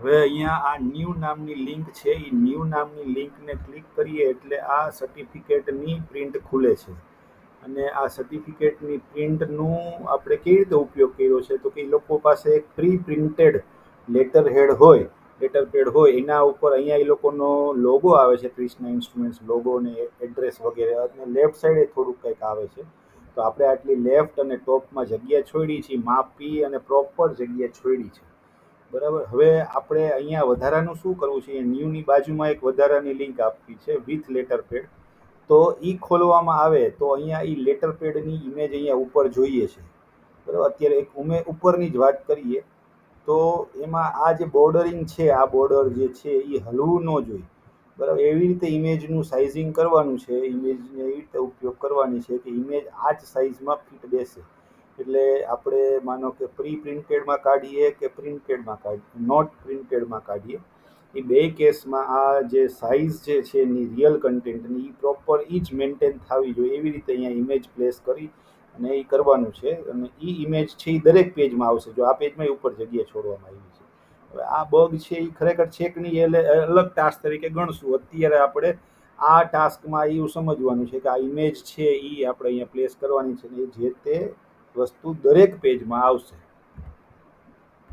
હવે અહીંયા આ ન્યૂ નામની લિંક છે, એ ન્યૂ નામની લિંકને ક્લિક કરીએ એટલે આ સર્ટિફિકેટની પ્રિન્ટ ખુલે છે. અને આ સર્ટિફિકેટની પ્રિન્ટનું આપણે કેવી રીતે ઉપયોગ કર્યો છે, તો કે એ લોકો પાસે એક પ્રી પ્રિન્ટેડ લેટર હેડ હોય, લેટર પેડ હોય, એના ઉપર અહીંયા એ લોકોનો લોગો આવે છે, ક્રિષ્ના ઇન્સ્ટ્રુમેન્ટ્સ લોગો ને એડ્રેસ વગેરે, અને લેફ્ટ સાઈડે થોડુંક કંઈક આવે છે. તો આપણે આટલી લેફ્ટ અને ટોપમાં જગ્યા છોડી છે, માપી અને પ્રોપર જગ્યા છોડી છે. બરાબર. હવે આપણે અહીંયા વધારાનું શું કરવું છે, ન્યૂની બાજુમાં એક વધારાની લિંક આપવી છે વિથ લેટર પેડ. તો એ ખોલવામાં આવે તો અહીંયા એ લેટર પેડની ઇમેજ અહીંયા ઉપર જોઈએ છે. બરાબર. અત્યારે એક ઉપરની જ વાત કરીએ તો એમાં આ જે બોર્ડરિંગ છે, આ બોર્ડર જે છે એ હલવું ન જોઈએ. બરાબર. એવી રીતે ઇમેજનું સાઇઝિંગ કરવાનું છે, ઇમેજને એવી રીતે ઉપયોગ કરવાની છે કે ઇમેજ આ જ સાઇઝમાં ફિટ બેસે. એટલે આપણે માનો કે પ્રી પ્રિન્ટેડમાં કાઢીએ કે પ્રિન્ટેડમાં કાઢીએ, નોટ પ્રિન્ટેડમાં કાઢીએ, એ બે કેસમાં આ જે સાઇઝ જે છે એની રિયલ કન્ટેન્ટની એ પ્રોપર એ જ મેન્ટેન થવી જોઈએ. એવી રીતે અહીંયા ઇમેજ પ્લેસ કરી અને એ કરવાનું છે. અને એ ઇમેજ છે એ દરેક પેજમાં આવશે. જો આ પેજમાં ઉપર જગ્યા છોડવામાં આવી છે. હવે આ બગ છે એ ખરેખર છે કે નહીં એટલે અલગ ટાસ્ક તરીકે ગણશું. અત્યારે આપણે આ ટાસ્કમાં એવું સમજવાનું છે કે આ ઇમેજ છે એ આપણે અહીંયા પ્લેસ કરવાની છે, ને એ જે તે વસ્તુ દરેક પેજમાં આવશે.